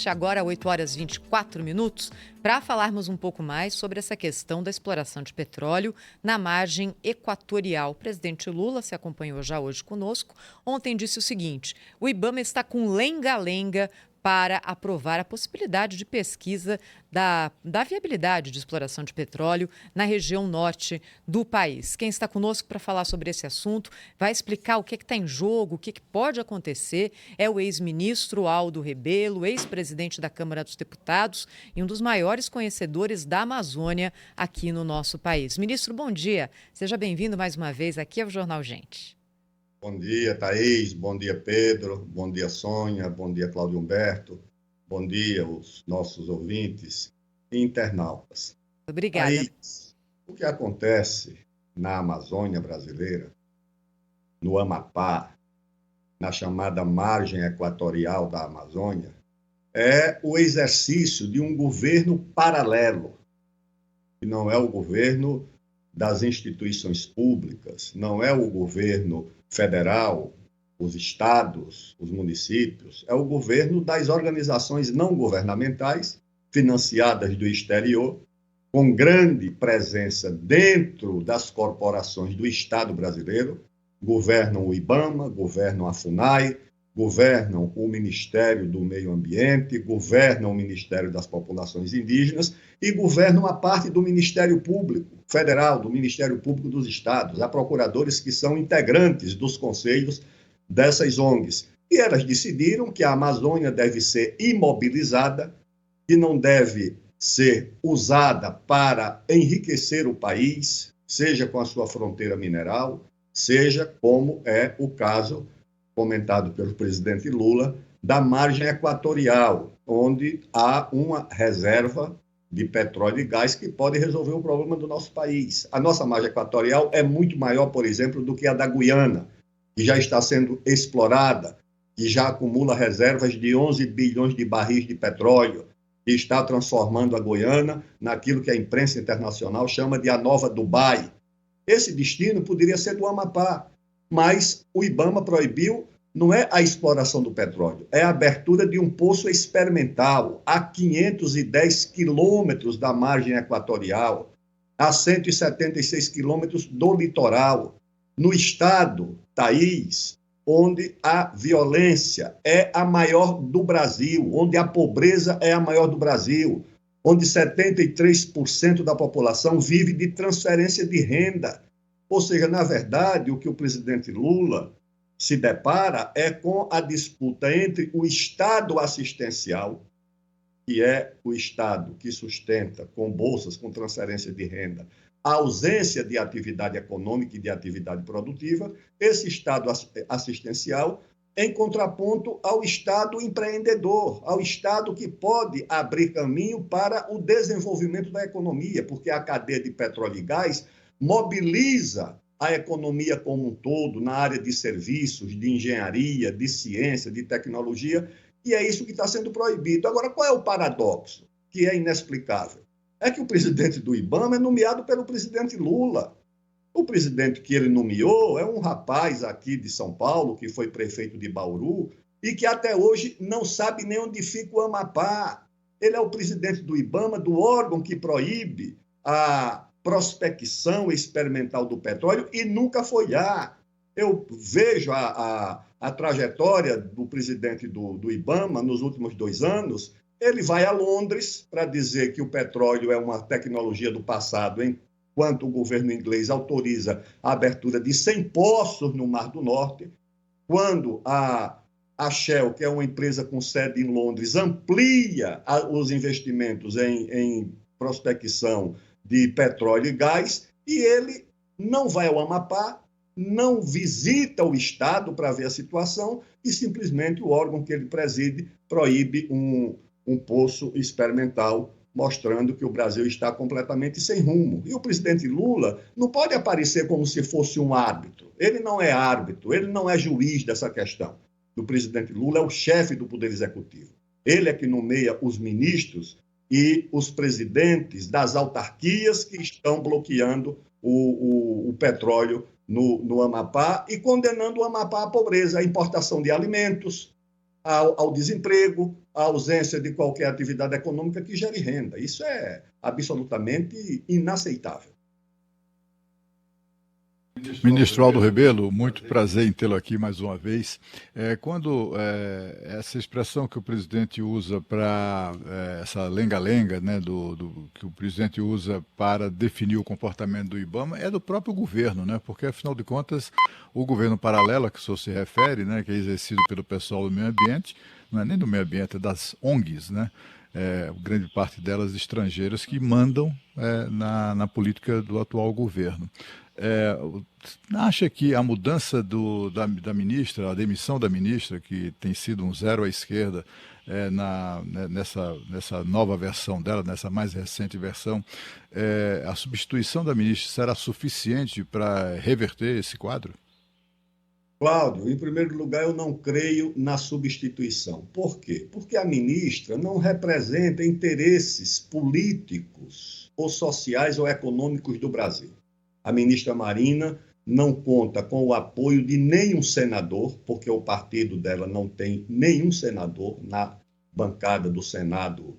Agora, 8h24, para falarmos um pouco mais sobre essa questão da exploração de petróleo na margem equatorial. O presidente Lula se acompanhou já hoje conosco. Ontem disse o seguinte: o IBAMA está com lenga-lenga para aprovar a possibilidade de pesquisa da viabilidade de exploração de petróleo na região norte do país. Quem está conosco para falar sobre esse assunto, vai explicar o que está em jogo, o que pode acontecer, é o ex-ministro Aldo Rebelo, ex-presidente da Câmara dos Deputados e um dos maiores conhecedores da Amazônia aqui no nosso país. Ministro, bom dia. Seja bem-vindo mais uma vez aqui ao Jornal Gente. Bom dia, Thaís. Bom dia, Pedro. Bom dia, Sônia. Bom dia, Cláudio Humberto. Bom dia, os nossos ouvintes e internautas. Obrigada. Thaís, o que acontece na Amazônia brasileira, no Amapá, na chamada margem equatorial da Amazônia, é o exercício de um governo paralelo, que não é o governo das instituições públicas, não é o governo federal, os estados, os municípios, é o governo das organizações não governamentais, financiadas do exterior, com grande presença dentro das corporações do Estado brasileiro, governam o IBAMA, governam a FUNAI, governam o Ministério do Meio Ambiente, governam o Ministério das Populações Indígenas e governam a parte do Ministério Público Federal, do Ministério Público dos Estados. Há procuradores que são integrantes dos conselhos dessas ONGs. E elas decidiram que a Amazônia deve ser imobilizada, que não deve ser usada para enriquecer o país, seja com a sua fronteira mineral, seja como é o caso comentado pelo presidente Lula, da margem equatorial, onde há uma reserva de petróleo e gás que pode resolver o problema do nosso país. A nossa margem equatorial é muito maior, por exemplo, do que a da Guiana, que já está sendo explorada, que já acumula reservas de 11 bilhões de barris de petróleo, que está transformando a Guiana naquilo que a imprensa internacional chama de a nova Dubai. Esse destino poderia ser do Amapá, mas o IBAMA proibiu, não é a exploração do petróleo, é a abertura de um poço experimental a 510 quilômetros da margem equatorial, a 176 quilômetros do litoral, no estado, Thaís, onde a violência é a maior do Brasil, onde a pobreza é a maior do Brasil, onde 73% da população vive de transferência de renda. Ou seja, na verdade, o que o presidente Lula se depara é com a disputa entre o Estado assistencial, que é o Estado que sustenta com bolsas, com transferência de renda, a ausência de atividade econômica e de atividade produtiva, esse Estado assistencial em contraponto ao Estado empreendedor, ao Estado que pode abrir caminho para o desenvolvimento da economia, porque a cadeia de petróleo e gás mobiliza a economia como um todo na área de serviços, de engenharia, de ciência, de tecnologia, e é isso que está sendo proibido. Agora, qual é o paradoxo, que é inexplicável? É que o presidente do IBAMA é nomeado pelo presidente Lula. O presidente que ele nomeou é um rapaz aqui de São Paulo, que foi prefeito de Bauru, e que até hoje não sabe nem onde fica o Amapá. Ele é o presidente do IBAMA, do órgão que proíbe a prospecção experimental do petróleo, e nunca foi lá. Eu vejo a trajetória do presidente do IBAMA nos últimos 2 anos. Ele vai a Londres para dizer que o petróleo é uma tecnologia do passado, enquanto o governo inglês autoriza a abertura de 100 poços no Mar do Norte. Quando a Shell, que é uma empresa com sede em Londres, amplia os investimentos em prospecção de petróleo e gás, e ele não vai ao Amapá, não visita o Estado para ver a situação, e simplesmente o órgão que ele preside proíbe um poço experimental, mostrando que o Brasil está completamente sem rumo. E o presidente Lula não pode aparecer como se fosse um árbitro. Ele não é árbitro, ele não é juiz dessa questão. O presidente Lula é o chefe do Poder Executivo. Ele é que nomeia os ministros e os presidentes das autarquias que estão bloqueando o petróleo no Amapá e condenando o Amapá à pobreza, à importação de alimentos, ao desemprego, a ausência de qualquer atividade econômica que gere renda. Isso é absolutamente inaceitável. Ministro Aldo Rebelo, muito prazer em tê-lo aqui mais uma vez. Quando essa expressão que o presidente usa para essa lenga-lenga, né, que o presidente usa para definir o comportamento do IBAMA, é do próprio governo, né? Porque, afinal de contas, o governo paralelo a que o senhor se refere, né, que é exercido pelo pessoal do meio ambiente, não é nem do meio ambiente, é das ONGs, né? Grande parte delas estrangeiras que mandam na política do atual governo. Acha que a mudança da ministra, a demissão da ministra, que tem sido um zero à esquerda nessa nova versão dela, nessa mais recente versão, a substituição da ministra será suficiente para reverter esse quadro? Cláudio, em primeiro lugar, eu não creio na substituição. Por quê? Porque a ministra não representa interesses políticos ou sociais ou econômicos do Brasil. A ministra Marina não conta com o apoio de nenhum senador, porque o partido dela não tem nenhum senador na bancada do Senado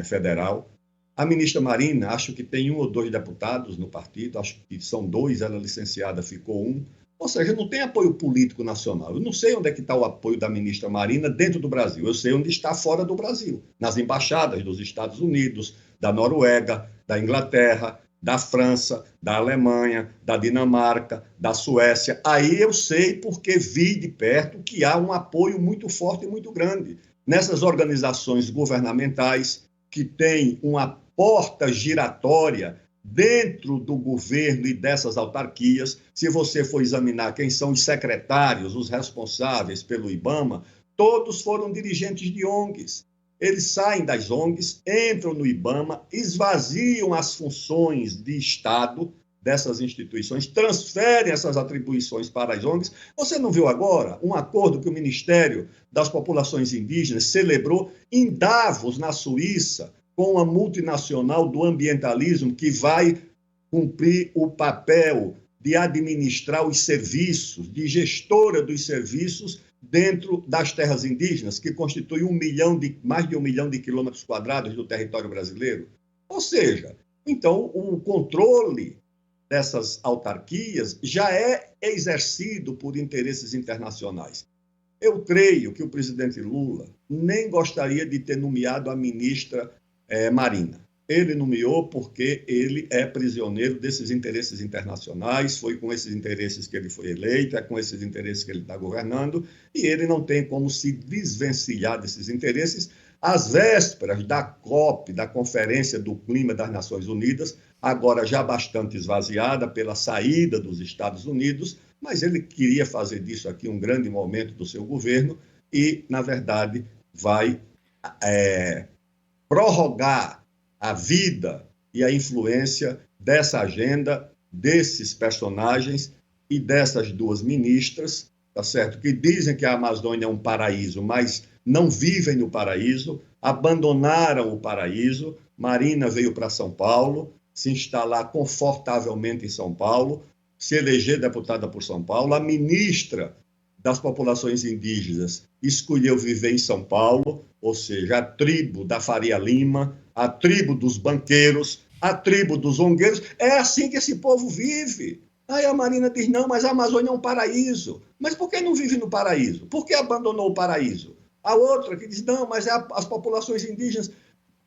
Federal. A ministra Marina, acho que tem 1 ou 2 deputados no partido, acho que são 2, ela licenciada ficou 1. Ou seja, não tem apoio político nacional. Eu não sei onde é que está o apoio da ministra Marina dentro do Brasil. Eu sei onde está fora do Brasil, nas embaixadas dos Estados Unidos, da Noruega, da Inglaterra, da França, da Alemanha, da Dinamarca, da Suécia. Aí eu sei porque vi de perto que há um apoio muito forte e muito grande nessas organizações governamentais que têm uma porta giratória dentro do governo e dessas autarquias. Se você for examinar quem são os secretários, os responsáveis pelo IBAMA, todos foram dirigentes de ONGs. Eles saem das ONGs, entram no IBAMA, esvaziam as funções de Estado dessas instituições, transferem essas atribuições para as ONGs. Você não viu agora um acordo que o Ministério das Populações Indígenas celebrou em Davos, na Suíça, com a multinacional do ambientalismo que vai cumprir o papel de administrar os serviços, de gestora dos serviços dentro das terras indígenas, que constitui mais de 1 milhão de quilômetros quadrados do território brasileiro. Ou seja, então, o controle dessas autarquias já é exercido por interesses internacionais. Eu creio que o presidente Lula nem gostaria de ter nomeado a ministra Marina. Ele nomeou porque ele é prisioneiro desses interesses internacionais, foi com esses interesses que ele foi eleito, é com esses interesses que ele está governando, e ele não tem como se desvencilhar desses interesses. Às vésperas da COP, da Conferência do Clima das Nações Unidas, agora já bastante esvaziada pela saída dos Estados Unidos, mas ele queria fazer disso aqui um grande momento do seu governo e, na verdade, vai prorrogar a vida e a influência dessa agenda, desses personagens e dessas 2 ministras, tá certo? Que dizem que a Amazônia é um paraíso, mas não vivem no paraíso, abandonaram o paraíso. Marina veio para São Paulo, se instalar confortavelmente em São Paulo, se eleger deputada por São Paulo. A ministra das populações indígenas escolheu viver em São Paulo, ou seja, a tribo da Faria Lima, a tribo dos banqueiros, a tribo dos ongueiros. É assim que esse povo vive. Aí a Marina diz, não, mas a Amazônia é um paraíso. Mas por que não vive no paraíso? Por que abandonou o paraíso? A outra que diz, não, mas as populações indígenas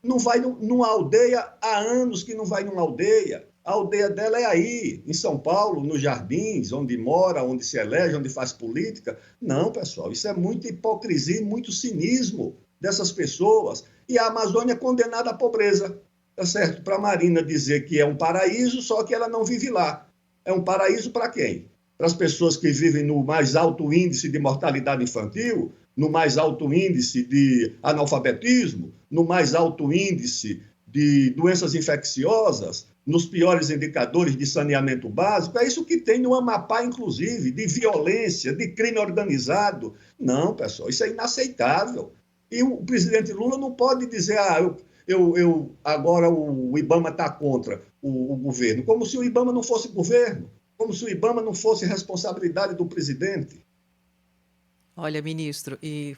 não vai numa aldeia, há anos que não vai numa aldeia. A aldeia dela é aí, em São Paulo, nos Jardins, onde mora, onde se elege, onde faz política. Não, pessoal, isso é muita hipocrisia e muito cinismo dessas pessoas. E a Amazônia é condenada à pobreza, tá certo? Para a Marina dizer que é um paraíso, só que ela não vive lá. É um paraíso para quem? Para as pessoas que vivem no mais alto índice de mortalidade infantil, no mais alto índice de analfabetismo, no mais alto índice de doenças infecciosas, nos piores indicadores de saneamento básico. É isso que tem no Amapá, inclusive, de violência, de crime organizado. Não, pessoal, isso é inaceitável. E o presidente Lula não pode dizer, agora o IBAMA está contra o governo, como se o IBAMA não fosse governo, como se o IBAMA não fosse responsabilidade do presidente. Olha, ministro, e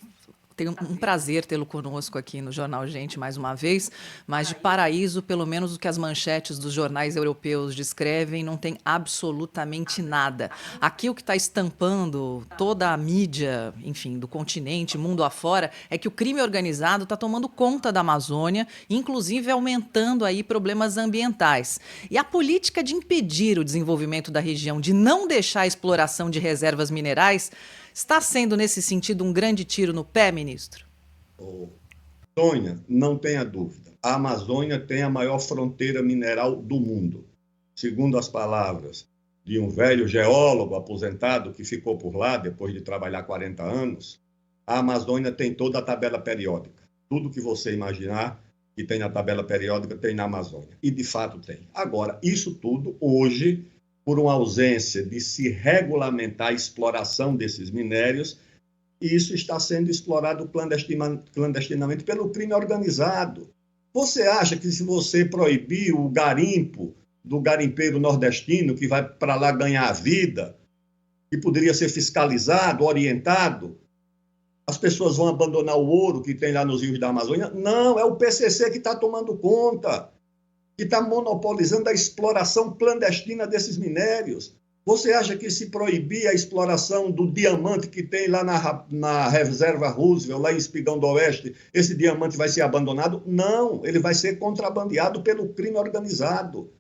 Tenho um prazer tê-lo conosco aqui no Jornal Gente mais uma vez, mas de paraíso, pelo menos o que as manchetes dos jornais europeus descrevem, não tem absolutamente nada. Aqui o que está estampando toda a mídia, enfim, do continente, mundo afora, é que o crime organizado está tomando conta da Amazônia, inclusive aumentando aí problemas ambientais. E a política de impedir o desenvolvimento da região, de não deixar a exploração de reservas minerais, está sendo, nesse sentido, um grande tiro no pé, ministro? Sônia, não tenha dúvida. A Amazônia tem a maior fronteira mineral do mundo. Segundo as palavras de um velho geólogo aposentado que ficou por lá depois de trabalhar 40 anos, a Amazônia tem toda a tabela periódica. Tudo que você imaginar que tem na tabela periódica tem na Amazônia. E, de fato, tem. Agora, isso tudo, hoje, por uma ausência de se regulamentar a exploração desses minérios, e isso está sendo explorado clandestinamente pelo crime organizado. Você acha que se você proibir o garimpo do garimpeiro nordestino, que vai para lá ganhar a vida, que poderia ser fiscalizado, orientado, as pessoas vão abandonar o ouro que tem lá nos rios da Amazônia? Não, é o PCC que está tomando conta, que está monopolizando a exploração clandestina desses minérios. Você acha que se proibir a exploração do diamante que tem lá na reserva Roosevelt, lá em Espigão do Oeste, esse diamante vai ser abandonado? Não, ele vai ser contrabandeado pelo crime organizado.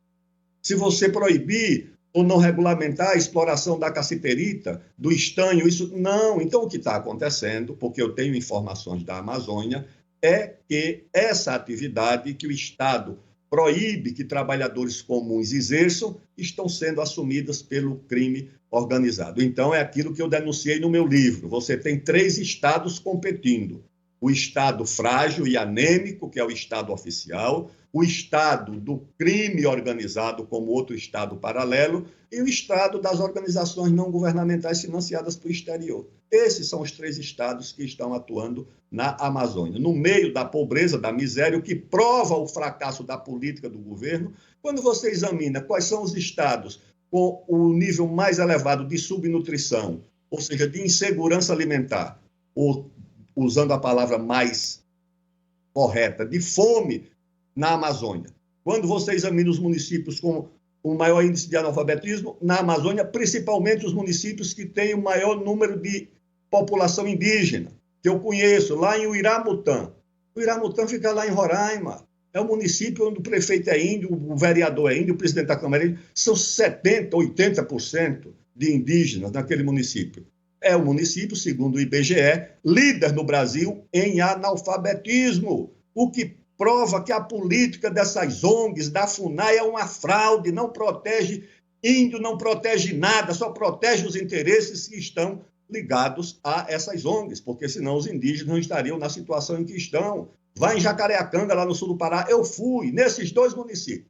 Se você proibir ou não regulamentar a exploração da cassiterita, do estanho, isso não. Então, o que está acontecendo, porque eu tenho informações da Amazônia, é que essa atividade que o Estado proíbe que trabalhadores comuns exerçam, estão sendo assumidas pelo crime organizado. Então, é aquilo que eu denunciei no meu livro. Você tem 3 estados competindo. O estado frágil e anêmico, que é o estado oficial, o estado do crime organizado, como outro estado paralelo, e o estado das organizações não governamentais financiadas pelo exterior. Esses são os 3 estados que estão atuando na Amazônia, no meio da pobreza, da miséria, o que prova o fracasso da política do governo. Quando você examina quais são os estados com o nível mais elevado de subnutrição, ou seja, de insegurança alimentar, ou, usando a palavra mais correta, de fome na Amazônia. Quando você examina os municípios com o maior índice de analfabetismo, na Amazônia, principalmente os municípios que têm o maior número de população indígena, que eu conheço, lá em Uiramutã. O Uiramutã fica lá em Roraima. É um município onde o prefeito é índio, o vereador é índio, o presidente da Câmara é índio. São 70%, 80% de indígenas naquele município. É o município, segundo o IBGE, líder no Brasil em analfabetismo, o que prova que a política dessas ONGs, da FUNAI, é uma fraude, não protege índio, não protege nada, só protege os interesses que estão ligados a essas ONGs, porque senão os indígenas não estariam na situação em que estão. Vai em Jacareacanga, lá no sul do Pará, eu fui, nesses 2 municípios.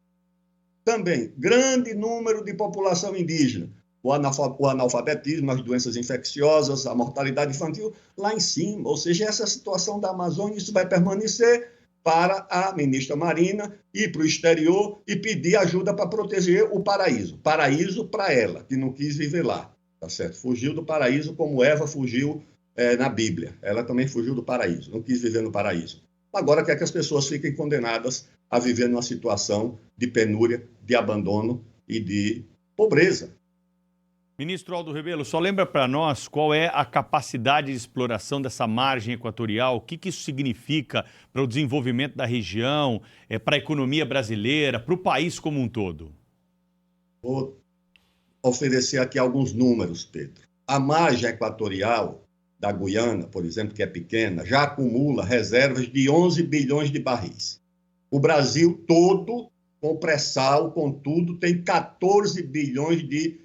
Também, grande número de população indígena. O analfabetismo, as doenças infecciosas, a mortalidade infantil, lá em cima. Ou seja, essa situação da Amazônia, isso vai permanecer para a ministra Marina ir para o exterior e pedir ajuda para proteger o paraíso. Paraíso para ela, que não quis viver lá. Tá certo? Fugiu do paraíso como Eva fugiu na Bíblia. Ela também fugiu do paraíso, não quis viver no paraíso. Agora quer que as pessoas fiquem condenadas a viver numa situação de penúria, de abandono e de pobreza. Ministro Aldo Rebelo, só lembra para nós qual é a capacidade de exploração dessa margem equatorial, o que isso significa para o desenvolvimento da região, para a economia brasileira, para o país como um todo? Vou oferecer aqui alguns números, Pedro. A margem equatorial da Guiana, por exemplo, que é pequena, já acumula reservas de 11 bilhões de barris. O Brasil todo, com pré-sal, com tudo, tem 14 bilhões de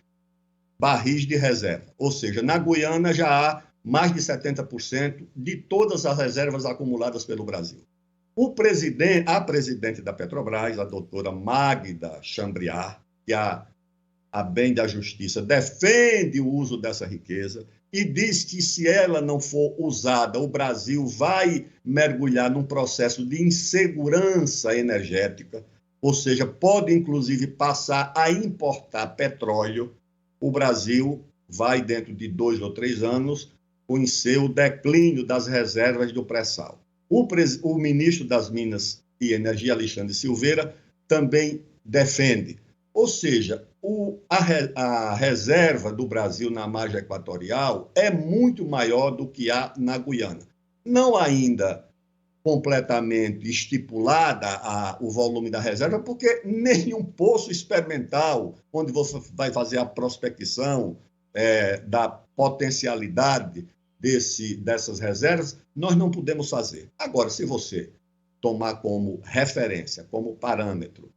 barris de reserva. Ou seja, na Guiana já há mais de 70% de todas as reservas acumuladas pelo Brasil. A presidente da Petrobras, a doutora Magda Chambriard, que a bem da justiça defende o uso dessa riqueza e diz que se ela não for usada, o Brasil vai mergulhar num processo de insegurança energética, ou seja, pode inclusive passar a importar petróleo. O Brasil vai, dentro de 2 ou 3 anos, conhecer o declínio das reservas do pré-sal. O ministro das Minas e Energia, Alexandre Silveira, também defende. Ou seja, a reserva do Brasil na margem equatorial é muito maior do que há na Guiana. Não ainda completamente estipulada o volume da reserva, porque nenhum poço experimental, onde você vai fazer a prospecção da potencialidade dessas reservas, nós não podemos fazer. Agora, se você tomar como referência, como parâmetro,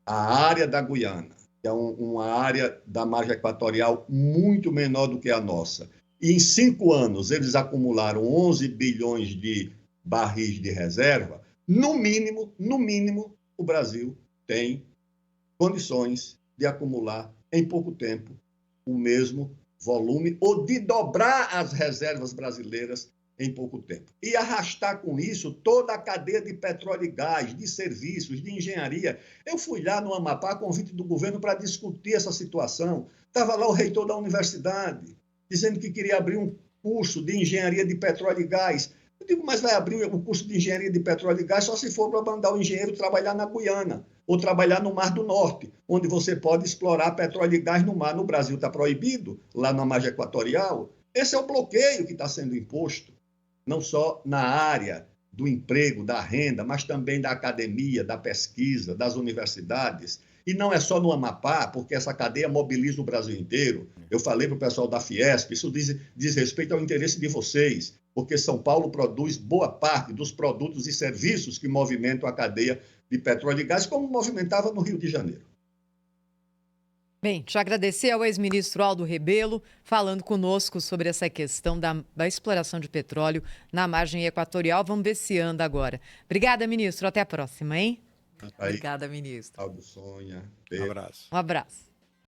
a área da Guiana, que é uma área da margem equatorial muito menor do que a nossa, e em 5 anos eles acumularam 11 bilhões de barris de reserva, no mínimo, o Brasil tem condições de acumular em pouco tempo o mesmo volume ou de dobrar as reservas brasileiras em pouco tempo. E arrastar com isso toda a cadeia de petróleo e gás, de serviços, de engenharia. Eu fui lá no Amapá a convite do governo para discutir essa situação. Estava lá o reitor da universidade, dizendo que queria abrir um curso de engenharia de petróleo e gás. Eu digo, mas vai abrir o curso de engenharia de petróleo e gás só se for para mandar o engenheiro trabalhar na Guiana ou trabalhar no Mar do Norte, onde você pode explorar petróleo e gás no mar. No Brasil está proibido, lá na margem equatorial. Esse é o bloqueio que está sendo imposto, não só na área do emprego, da renda, mas também da academia, da pesquisa, das universidades. E não é só no Amapá, porque essa cadeia mobiliza o Brasil inteiro. Eu falei para o pessoal da Fiesp, isso diz respeito ao interesse de vocês, porque São Paulo produz boa parte dos produtos e serviços que movimentam a cadeia de petróleo e gás, como movimentava no Rio de Janeiro. Bem, te agradecer ao ex-ministro Aldo Rebelo, falando conosco sobre essa questão da exploração de petróleo na margem equatorial. Vamos ver se anda agora. Obrigada, ministro. Até a próxima, hein? Obrigada, ministro. Aldo, Sônia. Um abraço. Um abraço.